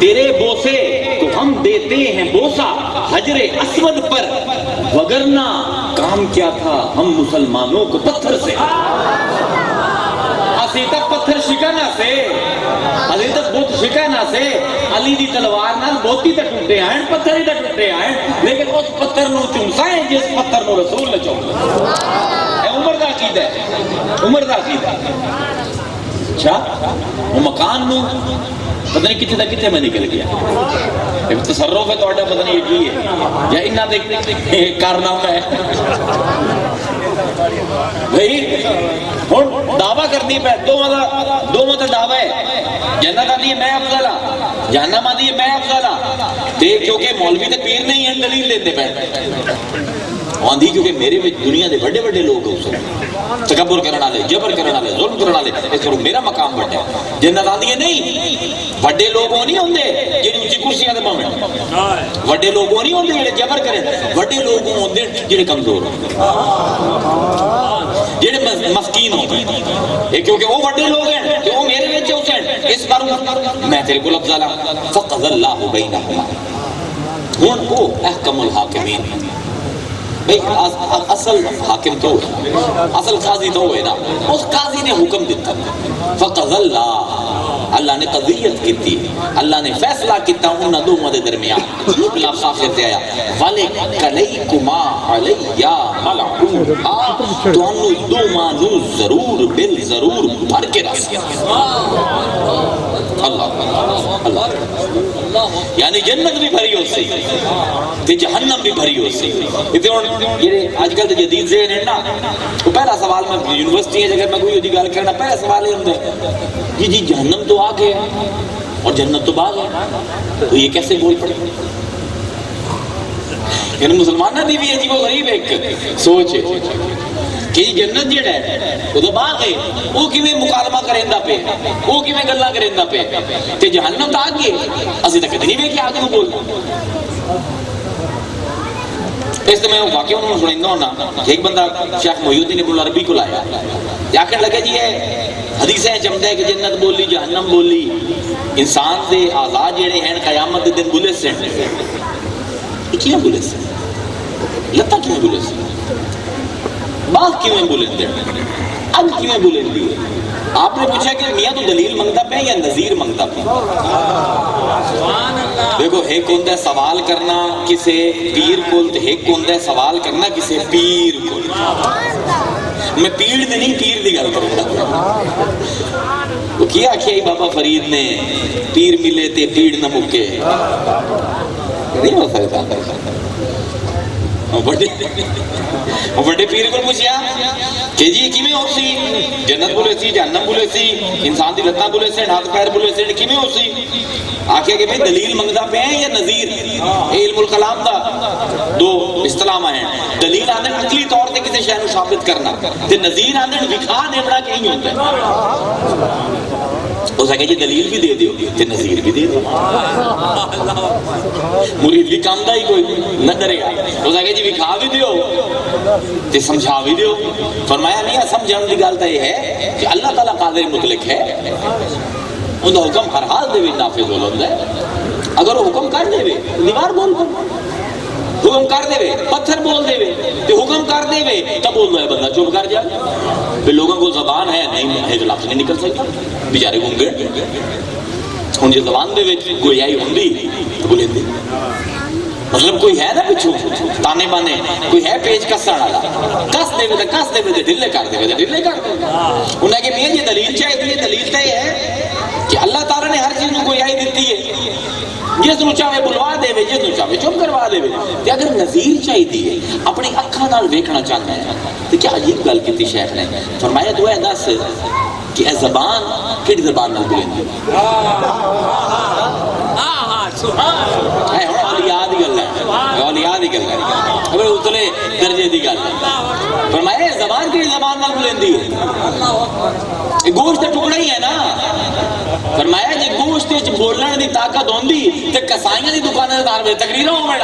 تیرے بوسے تو ہم دیتے ہیں بوسا حجر اسود پر، وگرنہ کام کیا تھا ہم مسلمانوں کو پتھر سے، اسی تک پتھر شکنا سے، اسی تک بت شکنا سے، علی دی تلوار نال بوتی تے ٹوٹے آئیں، پتھر ہی تے ٹوٹے آئیں، لیکن اس پتھر نو چومسا ہے جس پتھر نو رسول نے چومسا ہے۔ عمر دا عقیدہ ہے، عمر دا عقیدہ ہے۔ اچھا وہ مکان نو پتہ نہیں کتنے دا کتنے میں نکل گیا، ایک تصرف ہے توڑا پتہ نہیں یہ ہے یا انہاں دے کارنامہ ہے بھئی۔ ہن دعویٰ کرنی پہ دو مدہ دعویٰ ہے، جنت آدھی ہے میں افضل ہاں، جہنم آدھی ہے میں افضل ہاں، تے کیونکہ مولوی تے پیر نہیں ہیں دلیل دیتے پہ آندھی، کیونکہ میرے میں دنیا دے بڑے بڑے لوگ ہو سکتے تکبر کرنا لے، جبر کرنا لے، ظلم کرنا لے، اس طرح میرا مقام بڑھا ہے۔ جنت آندھی ہے نہیں، بڑے لوگ وہ نہیں ہوندے جنہی اونچی کرسیاں دے پاویں، بڑے لوگ وہ نہیں ہوندے جنہی جبر کریں، بڑے لوگ وہ ہوندے جنہی کمزور ہوندے، جنہی مسکین ہوندے، کیونکہ وہ بڑے لوگ ہیں کہ وہ میرے وچ ہوسن، اس پر میں تیرے کو افضل ہاں۔ فقض اللہ بینہما، ہن وہ احکم الحاکمین، بھئی اصل حاکم تو ہے، اصل قاضی تو ہے نا، اس قاضی نے حکم دیتا، فقض اللہ نے قضیت کیتی، اللہ نے فیصلہ کیتا انہاں دونوں دے درمیان، بلا صاف سے آیا وَلِكَلَيْكُمَا عَلَيَّ مَلْعُونَ، تانوں دونوں نو ضرور بل ضرور بھر کے رس، اللہ اللہ، یعنی جنت بھی بھری ہو سی تے جہنم بھی بھری ہو سی۔ یہ آج کل جدید ذہن ہے نا، وہ پہلا سوال میں یونیورسٹی ہے اگر میں کوئی ہوتی گال کرنا، پہلا سوال یہ ہوتا ہے جی جہنم تو آگے ہے اور جنت تو بعد ہے، تو یہ کیسے بول پڑے؟ یعنی مسلمانہ دی بھی عجیب و غریب ایک سوچ ہے کہ جنت جڑا ہے وہ تو باغ ہے، وہ کیویں مکالمہ کریندا پے، وہ کیویں گلاں کریندا پے، تے جہنم تو آگے اسی تک نہیں ویکھیا آگے نوں بول۔ اس تو میں واقعہ انہوں نے سنیندہ ہونا، ایک بندہ شیخ محی الدین ابن العربی کو لایا، آخر لگے جی ہے حدیثیں جمدہ ہے کہ جنت بولی جہنم بولی، انسان دے آزاد جڑے ہیں قیامت دے دن بلے سے، یہ کیوں بلے سے؟ لتا کیوں بلے سے؟ باغ کیوں بلند ہے؟ اگ کیوں بلند ہے؟ آپ نے پوچھا کہ میاں تو دلیل منگتا پہ یا نظیر منگتا پہ؟ دیکھو ایک ہوندہ ہے سوال کرنا کسے پیر کول، تو ایک ہوندہ ہے سوال کرنا کسے پیر کول۔ میں پیر دے نہیں پیر دی گل کروں گا۔ وہ کیا کیا بابا فرید نے پیر ملے تے پیر نہ مکے، نہیں ہو سکتا۔ بڑے پیر کو پوچھیا کہ جی کیویں ہو سی، جنت بولے سی جہنم بولے سی، انسان دی لتاں بولے سے، ہاتھ پیر بولے سے، کیویں ہو سی؟ آکھیا کہ بھئی دلیل منگدا پے ہیں یا نظیر؟ علم الکلام دا دو اصطلاح ہیں، دلیل آندے عقلی طور تے کسی شے نوں ثابت کرنا، تے نظیر آندے وکھا دینا کہ نہیں ہوندا ہے۔ اس نے کہا جی دلیل بھی دے دیو تے نظیر بھی دے دیو، مرید بھی کام دا ہی کوئی نہ ڈرے گا۔ اس نے کہا جی وکھا بھی دیو تے سمجھا بھی دیو۔ فرمایا نہیں سمجھان دی گل تے یہ ہے کہ اللہ تعالیٰ قادر مطلق ہے، ان حکم ہر حال دے وچ نافذ ہوندا ہے۔ اگر وہ حکم کر دے دیوار بول حکم کر دے پتھر بول دے تے حکم کر دے تب بول ہے بندہ چپ کر جائے، پھر لوگوں کو زبان ہے نہیں ایک لفظ نہیں نکل سکتا، بیچارے گونگے ہن جے زبان دے وچ گویائی ہوندی تو بولے دے، مطلب کوئی ہے نا پچھو تانے بانے، کوئی ہے پیچ کسن والا، کس دے تے کس دے تے ڈھلے کر دے تے ڈھلے کر دے۔ انہاں کہ میاں یہ دلیل چاہیے، دلیل تے یہ ہے کہ اللہ تعالیٰ نے ہر چیز کو گویائی دیتی ہے، جس نو چاہے بلوا دے جس نو چاہے چپ کروا دے۔ تے اگر نظیر چاہیے اپنی اکھاں نال ویکھنا چاہتا ہے تو کیا عجیب گل کیتی شیخ نے، فرمایا تو ہے دس کہ اے زبان کیڑی زبان نال بولندی ہے؟ اے ہن اولیاء دی گل ہے، اولیاء دی گل ہے، اگر اتلے درجے دی گل ہے۔ فرمایا زبان کیڑی زبان نال بولندی ہے؟ گوشت تے ٹکڑا ہی ہے نا۔ فرمایا جی گوشت وچ بولن دی طاقت ہوندی تے کسائیاں دی دکاناں دے دار وچ تقریراں ہوویں۔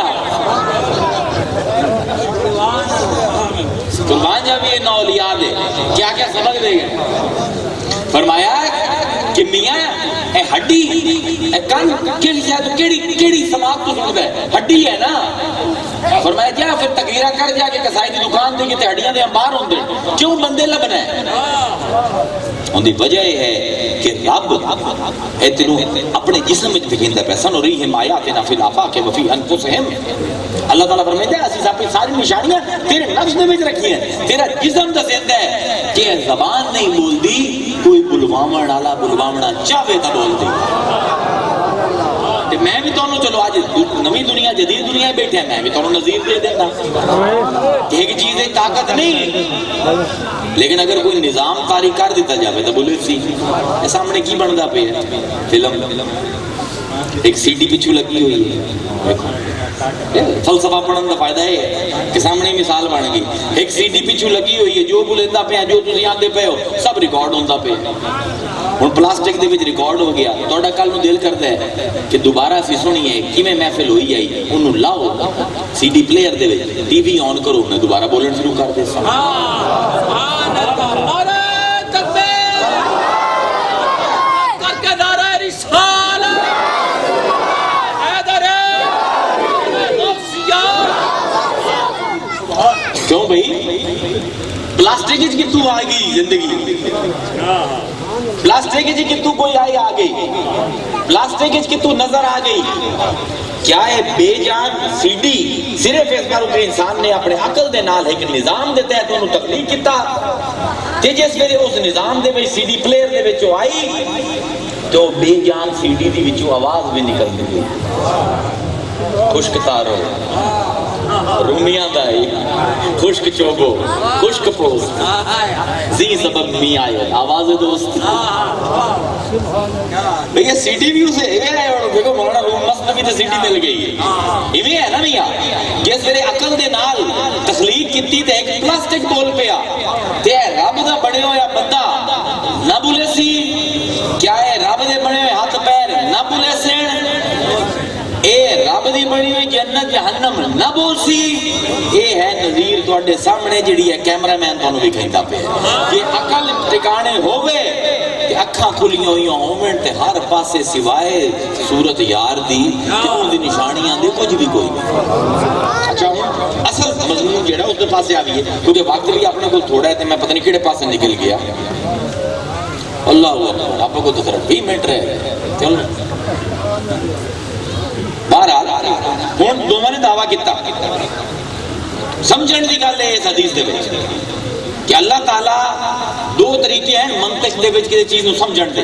قربان جاوی نہ اولیاء دے کیا کیا سبق دے گئے۔ فرمایا کہ میاں اے ہڈی اے کن کیڑی شاید کیڑی سماعت تو سندا ہے ہڈی ہے نا فرمایا جا پھر تقریرا کر جا کے کسائی دی دکان تے کہ ہڈیاں دے انبار ہوندے کیوں بندے لبنا ہے ان دی وجہ یہ ہے کہ رب اتنو اپنے جسم وچ دکھیندا پیا سنریہم آیاتنا فی الآفاق وفی انفسہم اللہ تعالیٰ فرمائے ہیں اسی صاحب ساری نشانیاں تیرے نفس نے وچ رکھی ہیں تیرا جسم دسیندا ہے کہ زبان نہیں بول دی کوئی بلوامن والا بلوامنا چاہے تا بول دی میں بھی تانوں چلو آج نویں دنیا جدید دنیا بیٹھے ہیں میں بھی تانوں نظیر دے دینا ایک چیز ہے طاقت نہیں لیکن اگر کوئی نظام طاری کر دیتا جاوے تو بولے سی سامنے کی بندا پہ فلم ایک سی ڈی پچھو لگی ہوئی ہے فلسفہ پڑھن کا فائدہ ہے کہ سامنے مثال بن گئی ایک سی ڈی پچھو لگی ہوئی ہے جو بولیندا پیا جو تسی آندے پے ہو سب ریکارڈ ہوندا پیا ہن پلاسٹک دے وچ ریکارڈ ہو گیا تہاڈا کل نوں دل کردا ہے کہ دوبارہ اسی سنیے کیویں محفل ہوئی آئی اونوں لاؤ سی ڈی پلیئر دے وچ ٹی وی آن کرو میں دوبارہ بولن شروع کر دے سبحان اللہ نعرہ تکبیر کر کے نعرہ رسالت کیوں بھائی پلاسٹک کی کتوں آ گئی زندگی پلاسٹک کی کتوں کوئی آئی آ گئی پلاسٹک کی کتوں نظر آ گئی کیا ہے بے جان سی ڈی صرف اس بار کہ انسان نے اپنے عقل دے نال ایک نظام دے تحت انہوں تخلیق کیتا تے جس ویلے اس نظام دے وچ سی ڈی پلیئر دے وچوں آئی تو بے جان سی ڈی دی وچوں آواز بھی نکل گئی خشک تارو رومیاں دائی خشک چوبو خشک پوز زی سبب می آئے آواز دوست بھئی سی ڈی بھی اسے ایویں آئے اور دیکھو مولانا روم مست بھی تو سی ڈی مل گئی ہے ایویں ہے نا میاں جس میرے عقل دے نال تخلیق کیتی تے ایک پلاسٹک بول پیا تے رب دا بنے ہویا بندہ نہ بولے سی کیا ہے رب دے بنے ہوئے ہاتھ پیر نہ بولے سین اے رب دی بڑی ہوئی جنت جہنم نہ بول سی اے ہے نظیر تواڈے سامنے جڑی ہے کیمرہ مین تانوں وکھیندا پیا یہ عقل ٹھکانے ہووے تے اکھاں کھلیاں ہوئیاں ہون تے ہر پاسے سوائے صورت یار دی تے اون دی نشانیاں دے کچھ بھی کوئی نہیں اچھا ہن اصل مضمون جڑا اس دے پاسے آویے کیونکہ وقت بھی اپنے کول تھوڑا ہے تے میں پتہ نہیں کیڑے پاسے نکل گیا اللہ اکبر آپ کو تو صرف 20 منٹ رہے چلو بہرحال ہن دوواں نے دعویٰ کیتا سمجھن دی گل ہے اس حدیث دے وچ کہ اللہ تعالیٰ دو طریقے ہیں منطق دے وچ کسی چیز نو سمجھن دے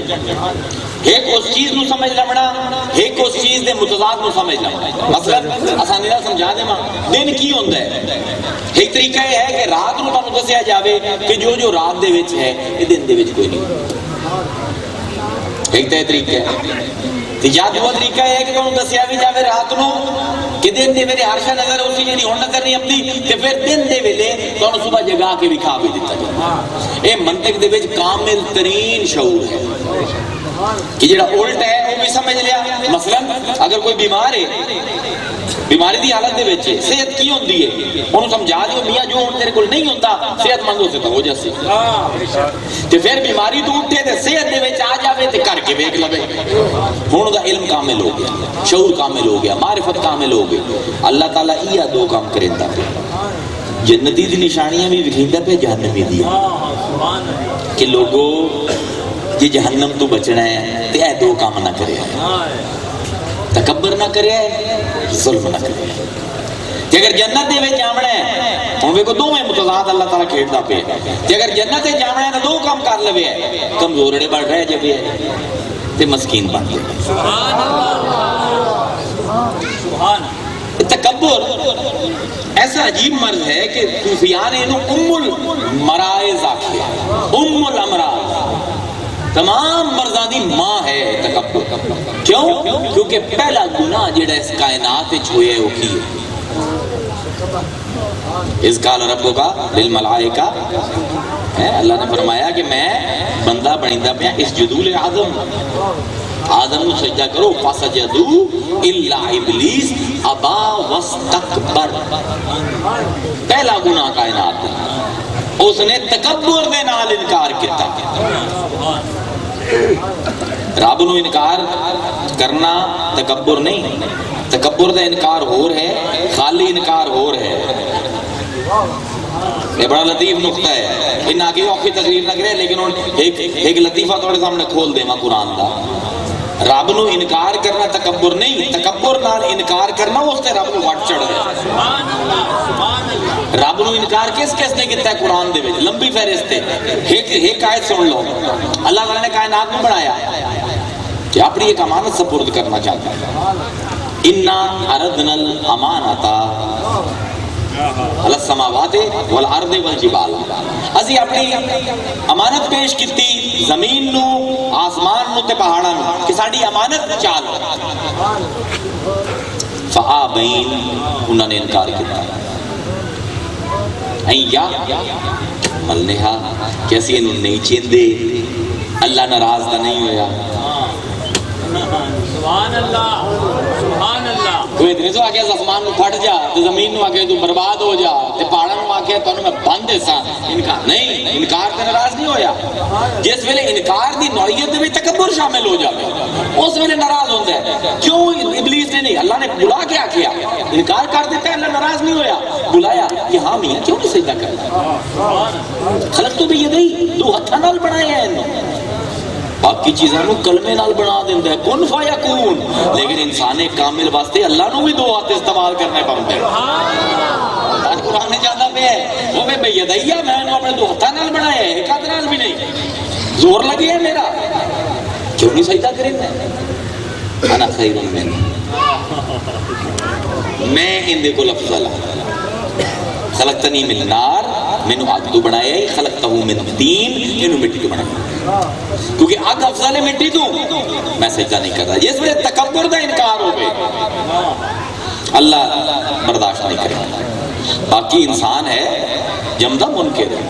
ایک اس چیز نو سمجھ لمنا ایک اس چیز دے متضاد نو سمجھ لمنا مثلا آسانی نال سمجھا دیواں دن کی ہوندا ہے ایک طریقہ یہ ہے کہ رات نو تانوں دسیا جاوے کہ جو رات دے وچ ہے یہ دن دے وچ کوئی نہیں ایک طریقہ ہے یا دو طریقہ ہے کہ تمہیں دسیا بھی جاوے رات نو کہ دن دے میرے ہر شے نظر اسی جڑی ہن نظر نہیں آتی تے پھر دن دے ویلے تانوں صبح جگا کے بھی کھا بھی دتا جائے اے منطق دے وچ کامل ترین شعور ہے کہ جڑا الٹ ہے وہ بھی سمجھ لیا مثلا اگر کوئی بیمار ہے بیماری دی حالت دے وچ صحت کی ہوندی ہے اونوں سمجھا دیو میاں جو ہن تیرے کول نہیں ہوندا صحت مند ہو سکتا ہو جاسی تے پھر بیماری تو اٹھے تے صحت دے وچ آ جاوے تے کر کے ویکھ لوے ہن دا علم کامل ہو گیا شعور کامل ہو گیا معرفت کامل ہو گئی اللہ تعالیٰ یہ دو کام کریندا پیا جنتی دی نشانیاں بھی وکھیندا پیا جہنمی دی کہ لوگوں جی جہنم تو بچنا ہے تے اے دو کام نہ کرے تکبر نہ کرے ظلم نہ کرے کہ اگر جنت دے وچ جاونا ہے ہن ویکھو دوویں متضاد اللہ تعالیٰ کھیڈدا پیا کہ اگر جنت تے جاونا ہے تو دو کام کر لوے کمزورڑے بن رہ جے تے مسکین بن جائے سبحان اللہ سبحان تکبر ایسا عجیب مرض ہے کہ صوفیاء نے انہوں المرائض آکھے الامراض تمام مرضاں دی ماں ہے تکبر کیوں کیونکہ پہلا گناہ جڑا اس کائنات وچ ہوئے ہے وہ کی ہے اذ قال ربک للملائکہ اللہ نے فرمایا کہ میں بندہ بنیندا پیا اسجدوا لآدم آدم نو سجدہ کرو فسجدوا الا ابلیس ابا واستکبر پہلا گناہ کائنات اس نے تکبر دے نال انکار کیتا رب نو انکار کرنا تکبر نہیں، تکبر دا انکار ہو رہا ہے، خالی انکار ہو رہا ہے۔ یہ بڑا لطیف نقطہ ہے، ان آگے اوکھی تقریر نہ کرے، لیکن ایک لطیفہ تھوڑے سامنے کھول دے ماں قرآن دا۔ رب نو انکار کرنا تکبر نہیں، تکبر نال انکار کرنا اس تے رب کو وٹ چڑھ ہے۔ رب نو انکار کس نے کیتا ہے قرآن دے وچ؟ لمبی فہرست ہے، ایک آیت سن لو۔ اللہ تعالیٰ نے کائنات میں بنایا کہ اپنی ایک امانت سپرد کرنا چاہتا ہے۔ انا اردنا الامانۃ علی السماوات والارض والجبال، اسی اپنی امانت پیش کیتی زمین نو، آسمان نو تے پہاڑاں نو کہ ساڈی امانت چال، فآبین انہوں نے انکار کیتا یا ملنہا کہ اسی انہوں نہیں چیندے، اللہ ناراض دا نہیں ہویا۔ سبحان اللہ سبحان اللہ۔ کوئی اتنے تو آگے آسمان نو پھٹ جا، تو زمین نو آگے تو برباد ہو جا، تے پہاڑاں نو آگے تو میں بند سا، انکار نہیں، انکار تے ناراض نہیں ہویا۔ جس ویلے انکار دی نوعیت میں تکبر شامل ہو جاوے اس ویلے ناراض ہوندا ہے۔ کیوں ابلیس نے نہیں، اللہ نے بلا کے آکھیا، انکار کر دیتا ہے، اللہ ناراض نہیں ہویا، بلایا کہ ہاں میاں کیوں نہیں سجدہ کرتا؟ خلق تو بھی یہ نہیں، دو ہتھاں نال بنایا ہے انہوں، باقی چیزاں نو کلمے نال بنا دیندا ہے، کن فیکون، لیکن انسان کامل واسطے اللہ نو بھی دو ہاتھ استعمال کرنے پاؤندے ہیں۔ آج قرآن نے جانا پہ ہے وہ میں بیدیا، میں نے اپنے دو ہاتھاں نال بنایا ہے، ایک ہاتھ نال بھی نہیں، زور لگے ہے میرا، کیوں نہیں سجدہ کریں گے؟ انا خیر منہ، میں ان دے کول افضل ہوں۔ خلقتنی من نار، میں نے آگ تو بنایا ہے، خلقتہ من طین، انہوں مٹی تو بنایا، کیونکہ آگ افضل ہے مٹی تو میں سجدہ نہیں کر رہا۔ جس وجہ تکبر دا انکار ہو گئے اللہ برداشت نہیں کرے۔ باقی انسان ہے جمدہ منکر ہے،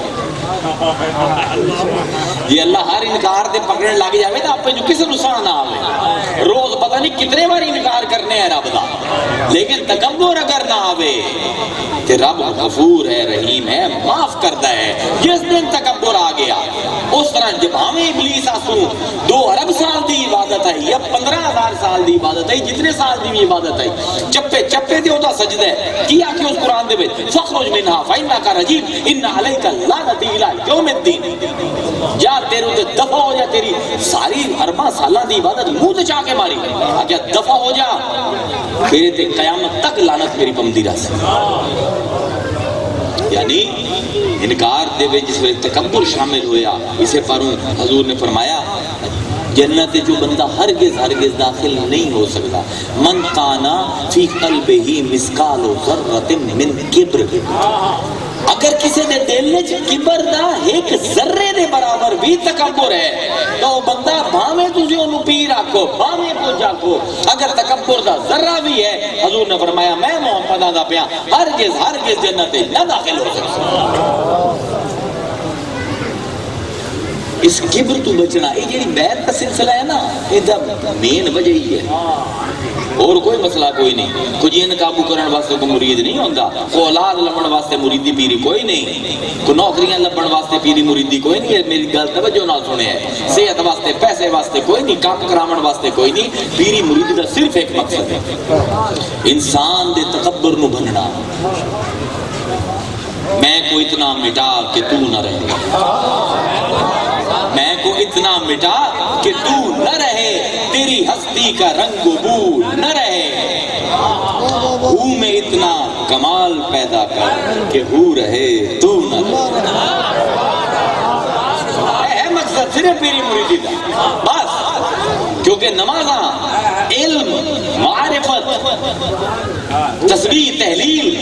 یہ اللہ ہر انکار دے پکڑنے لگ جاوے تو آپ جو کسی نقصان نہ آوے، روز پتہ نہیں کتنے بار انکار کرنے ہیں رب دا، لیکن تکبر اگر نہ آوے کہ رب غفور ہے، رحیم ہے، معاف کرتا ہے۔ جس دن تکبر آ گیا اس طرح جب ہمیں ابلیس آسو 2 ارب سال دی عبادت آئی یا 15,000 سال دی عبادت آئی، جتنے سال دی بھی عبادت آئی، چپے چپے دے ہوتا سجدہ ہے کیا کہ اس قرآن دے وچ فخرج منہا فإنک رجیم ان علیک لعنت الی یوم الدین، جا تیرے تے دفع ہو جا، تیری ساری ارباں سالاں دی عبادت منہ تے چا کے ماری، آگیا دفع ہو جا، تیرے تے قیامت تک لعنت میری پمدی رہے۔ یعنی انکار دے وچ جس ویلے تکبر شامل ہویا، اسے پروں حضور نے فرمایا جنت جو بندہ ہرگز داخل نہیں ہو سکتا، من کانا فی قلبہ مثقال ذرۃ من کبر، اگر کسی دے دل وچ کبر دا ایک ذرے دے برابر بھی تکبر ہے تو وہ بندہ بھاویں تجھے انہوں پیر آکھو، بھاویں کچھ آکھو، اگر تکبر دا ذرہ بھی ہے، حضور نے فرمایا میں محمد آدھا پیا ہرگز جنت نہ داخل ہو سکتا۔ اس کبر تو بچنا، یہ جی بیعت کا سلسلہ ہے نا، یہ مین وجہ ہی ہے، اور کوئی مسئلہ کوئی نہیں۔ کوئی جن قابو کرنے واسطے کوئی مرید نہیں ہوتا، کوئی اولاد لبن واسطے مریدی پیری کوئی نہیں، کوئی نوکریاں لبن واسطے پیری مریدی کوئی نہیں ہے، میری گل توجہ نال سنے ہے، صحت واسطے پیسے واسطے کوئی نہیں، کام کراون واسطے کوئی نہیں، پیری مریدی کا صرف ایک مقصد ہے، انسان دے تکبر نو بننا، میں کو اتنا مٹا کہ تو نہ رہے، میں کو اتنا مٹا کہ تو نہ رہے، تیری ہستی کا رنگ و بو نہ رہے، ہوں میں اتنا کمال پیدا کر کہ ہو رہے تو نہ رہے۔ ہے مقصد صرف میری مریدی کا بس، کیونکہ نمازاں علم معرفت تسبیح تحلیل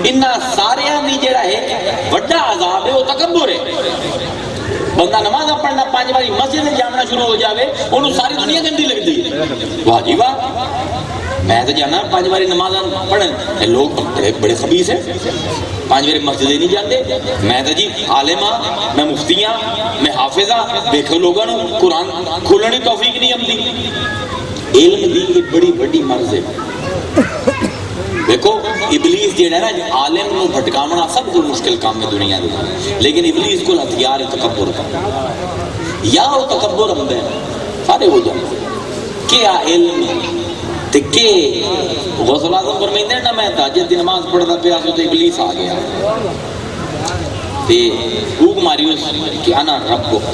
انہاں ساریاں دی جڑا ہے بڑا عذاب ہے وہ تکبر ہے۔ بندہ نماز پڑھنا 5 باری مسجد میں جانا شروع ہو جاوے انہوں ساری دنیا گندی لگتی ہے، واہ جی واہ میں تو جانا 5 باری نماز پڑھن، لوگ بڑے خبیث ہیں، 5 باری مسجد نہیں جاتے، میں تو جی عالم ہاں، میں مفتی ہاں، میں حافظ ہاں، دیکھو لوگوں قرآن کھولنے کی توفیق نہیں آتی۔ علم دی بڑی بڑی مرض ہے۔ دیکھو ابلیس جیڑا ہے نا عالم نو بھٹکاونا سب کو مشکل کام ہے دنیا میں، لیکن ابلیس کو ہتھیار تکبر کا، یا وہ تکبر ہوندا ہے سارے ہو جاتے کیا علم تے کہ غوث اعظم فرمائندے نا میں تہجد دی نماز پڑھدا پیا سو تے ابلیس آ گیا تے بھوک ماری اس کہ انا ربک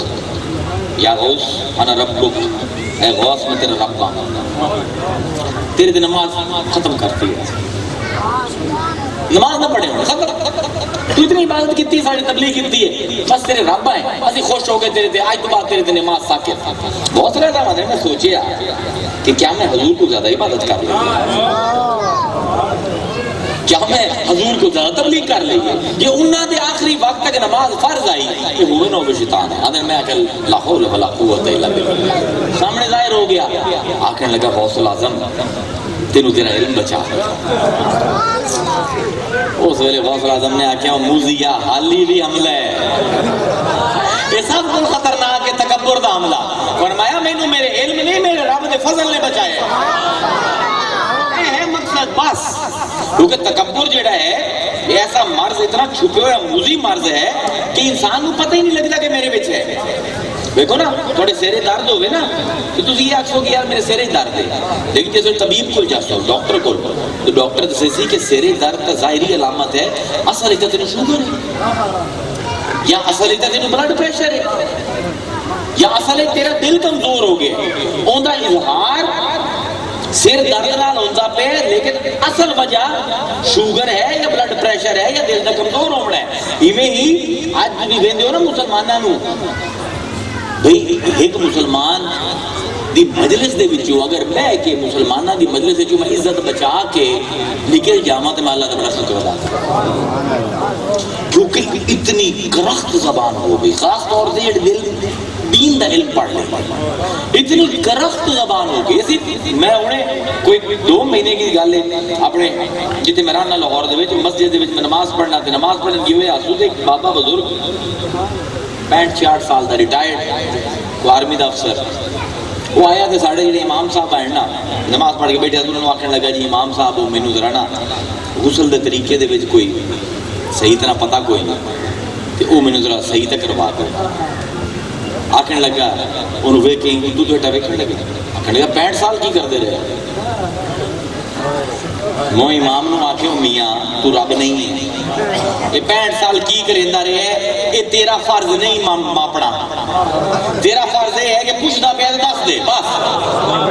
یا غوث انا ربک، اے غوث میں تیرا رب ہوں، تیرے دی نماز ختم کرتی ہے، نماز نہ پڑھے ہونے ختم، تو اتنی عبادت کیتی ساری تبلیغ کیتی ہے، بس تیرے رب ہیں، اسی خوش ہو گئے تیرے تے، آج تو بعد تیرے تے نماز ساکت۔ بہت رہتا ہے میں سوچیا کہ کیا میں حضور کو زیادہ عبادت کر لوں، کیا میں حضور کو زیادہ تبلیغ کر لی ہے، یہ انہاں دے آخری وقت تک نماز فرض آئی کہ ہوئے نو شیطان ہے، اگر میں اکل لا حول ولا قوت الا باللہ سامنے ظاہر ہو گیا، آکھنے لگا غوث اعظم تینوں تیرا علم بچا، اس ویلے غوث اعظم نے آکھیا موزیا حالی بھی حملہ ہے، یہ سب کو خطرناک ہے تکبر دا حملہ، فرمایا مینوں میرے علم نہیں میرے رب دے فضل نے بچایا، یہ ہے مقصد بس، کیونکہ تکبر جڑا ہے یہ ایسا مرض اتنا چھپے ہوا موزی مرض ہے کہ انسان کو پتہ ہی نہیں لگتا کہ میرے بچ ہے۔ دیکھو نا تھوڑے سیرے درد ہوئے نا تو تسی یہ آکھو کہ یار میرے سیرے درد ہے، لیکن جیسے طبیب کو جاتا ہو ڈاکٹر کو تو ڈاکٹر دسے سی کہ سیرے درد کا ظاہری علامت ہے اصل اتنا تینوں شوگر ہے یا اصل اتنا تینوں بلڈ پریشر ہے یا اصل تیرا دل کمزور ہو گیا، اون دا اظہار سر درد نال ہوندا پے لیکن اصل وجہ شوگر ہے یا بلڈ پریشر ہے یا دل دا کمزور ہونا ہے۔ ایویں ہی اج بھی ویندے ہو نا مسلماناں نو بھئی ایک مسلمان دی مجلس دے وچوں اگر میں کہ مسلماناں دی مجلس وچوں میں عزت بچا کے نکل جاواں تے میں اللہ دا بڑا شکر ادا کراں، کیونکہ اتنی کرخت زبان ہو گئی، خاص طور سے دل دین دا علم پڑھ لے، اتنی کرخت زبان ہو گئی۔ اسی میں انہیں کوئی 2 مہینے کی گل ہے اپنے جتے میں رہنا لاہور دے وچ مسجد دے وچ میں نماز پڑھنا تے نماز پڑھن گئے ہوئے آسو تے ایک بابا بزرگ 65-66 سال دا ریٹائرڈ کو آرمی دا افسر وہ آیا تے ساڑھے جڑے امام صاحب آئے نا نماز پڑھ کے بیٹھے انہوں نے آکھنے لگا جی امام صاحب وہ مینوں ذرا نا غسل دے طریقے دے وچ کوئی صحیح طرح پتہ کوئی نہیں تے وہ مینوں ذرا صحیح تے کروا دو۔ آکھنے لگا انہوں ویکھیں تو بیٹا ویکھنے لگے، آکھنے لگا 65 سال کی کردے رہے، مو امام نو آکھے میاں تو رب نہیں ہے، یہ 65 سال کی کریندا رہے، یہ تیرا فرض نہیں ماپنا، تیرا فرض یہ ہے کہ پوچھدا پیا تے دس دے بس،